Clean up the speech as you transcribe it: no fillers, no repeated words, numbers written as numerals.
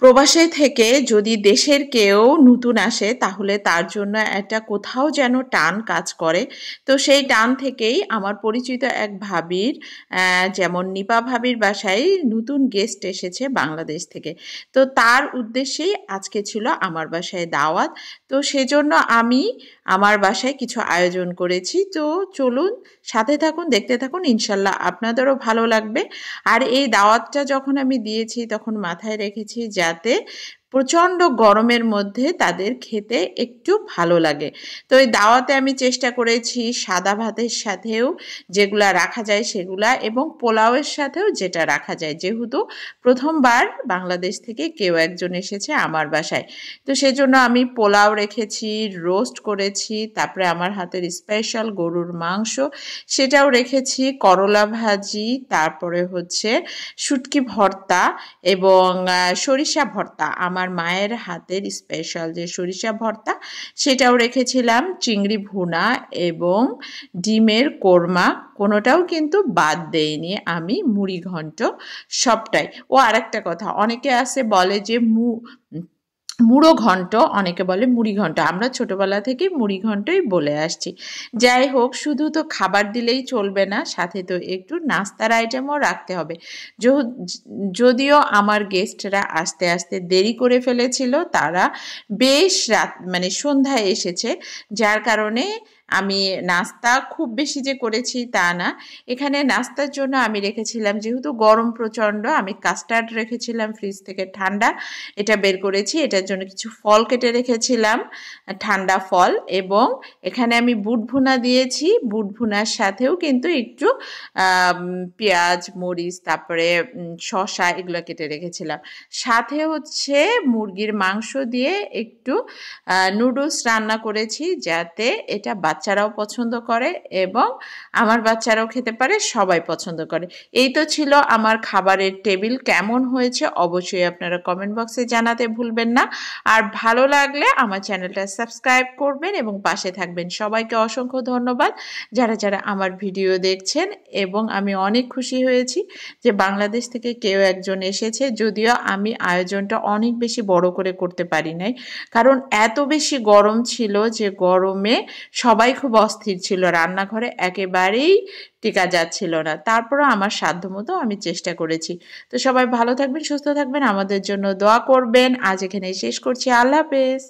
প্রবাসে থেকে যদি দেশের কেউ নতুন আসে তাহলে তার জন্য একটা কোথাও যেন টান কাজ করে। তো সেই টান থেকেই আমার পরিচিত এক ভাবির যেমন নিপা ভাবির বাসায় নতুন গেস্ট এসেছে বাংলাদেশ থেকে। তো তার উদ্দেশ্যেই আজকে ছিল আমার বাসায় দাওয়াত। তো সেজন্য আমি আমার বাসায় কিছু আয়োজন করেছি। তো চলুন সাথে থাকুন, দেখতে থাকুন, ইনশাল্লাহ আপনাদেরও ভালো লাগবে। আর এই দাওয়াতটা যখন আমি দিয়েছি তখন মাথায় রেখেছি যাতে প্রচণ্ড গরমের মধ্যে তাদের খেতে একটু ভালো লাগে। তো এই দাওয়াতে আমি চেষ্টা করেছি সাদা ভাতের সাথেও যেগুলা রাখা যায় সেগুলা, এবং পোলাওয়ের সাথেও যেটা রাখা যায়, যেহেতু প্রথমবার বাংলাদেশ থেকে কেউ একজন এসেছে আমার বাসায়। তো সেজন্য আমি পোলাও রেখেছি, রোস্ট করেছি, তারপরে আমার হাতের স্পেশাল গরুর মাংস সেটাও রেখেছি, করলা ভাজি, তারপরে হচ্ছে শুটকি ভর্তা এবং সরিষা ভর্তা, আমার মায়ের হাতের স্পেশাল যে সরিষা ভর্তা সেটাও রেখেছিলাম, চিংড়ি ভুনা এবং ডিমের কোরমা, কোনোটাও কিন্তু বাদ দেইনি আমি, মুড়ি ঘন্ট সবটাই। ও আরেকটা কথা, অনেকে আছে বলে যে মুড়ো ঘন্ট, অনেকে বলে মুড়ি ঘন্ট, আমরা ছোটবেলা থেকে মুড়ি ঘন্টই বলে আসছি। যাই হোক, শুধু তো খাবার দিলেই চলবে না, সাথে তো একটু নাস্তার আইটেমও রাখতে হবে। যদিও আমার গেস্টরা আস্তে আস্তে দেরি করে ফেলেছিল, তারা বেশ রাত মানে সন্ধ্যায় এসেছে, যার কারণে আমি নাস্তা খুব বেশি যে করেছি তা না। এখানে নাস্তার জন্য আমি রেখেছিলাম, যেহেতু গরম প্রচণ্ড, আমি কাস্টার্ড রেখেছিলাম ফ্রিজ থেকে ঠান্ডা, এটা বের করেছি। এটার জন্য কিছু ফল কেটে রেখেছিলাম, ঠান্ডা ফল, এবং এখানে আমি বুট ভুনা দিয়েছি। বুট ভুনার সাথেও কিন্তু একটু পেঁয়াজ, মরিচ, তারপরে শসা এগুলো কেটে রেখেছিলাম। সাথে হচ্ছে মুরগির মাংস দিয়ে একটু নুডলস রান্না করেছি, যাতে এটা বাচ্চারাও পছন্দ করে এবং আমার বাচ্চারাও খেতে পারে, সবাই পছন্দ করে। এই তো ছিল আমার খাবারের টেবিল। কেমন হয়েছে অবশ্যই আপনারা কমেন্ট বক্সে জানাতে ভুলবেন না। আর ভালো লাগলে আমার চ্যানেলটা সাবস্ক্রাইব করবেন এবং পাশে থাকবেন। সবাইকে অসংখ্য ধন্যবাদ যারা যারা আমার ভিডিও দেখছেন, এবং আমি অনেক খুশি হয়েছি যে বাংলাদেশ থেকে কেউ একজন এসেছে। যদিও আমি আয়োজনটা অনেক বেশি বড় করে করতে পারি নাই, কারণ এত বেশি গরম ছিল যে গরমে সবাই খুব অস্থির ছিল, রান্নাঘরে একেবারেই টিকা যাচ্ছিল না। তারপরও আমার সাধ্যমতো আমি চেষ্টা করেছি। তো সবাই ভালো থাকবেন, সুস্থ থাকবেন, আমাদের জন্য দোয়া করবেন। আজ এখানেই শেষ করছি। আল্লাহ হাফেজ।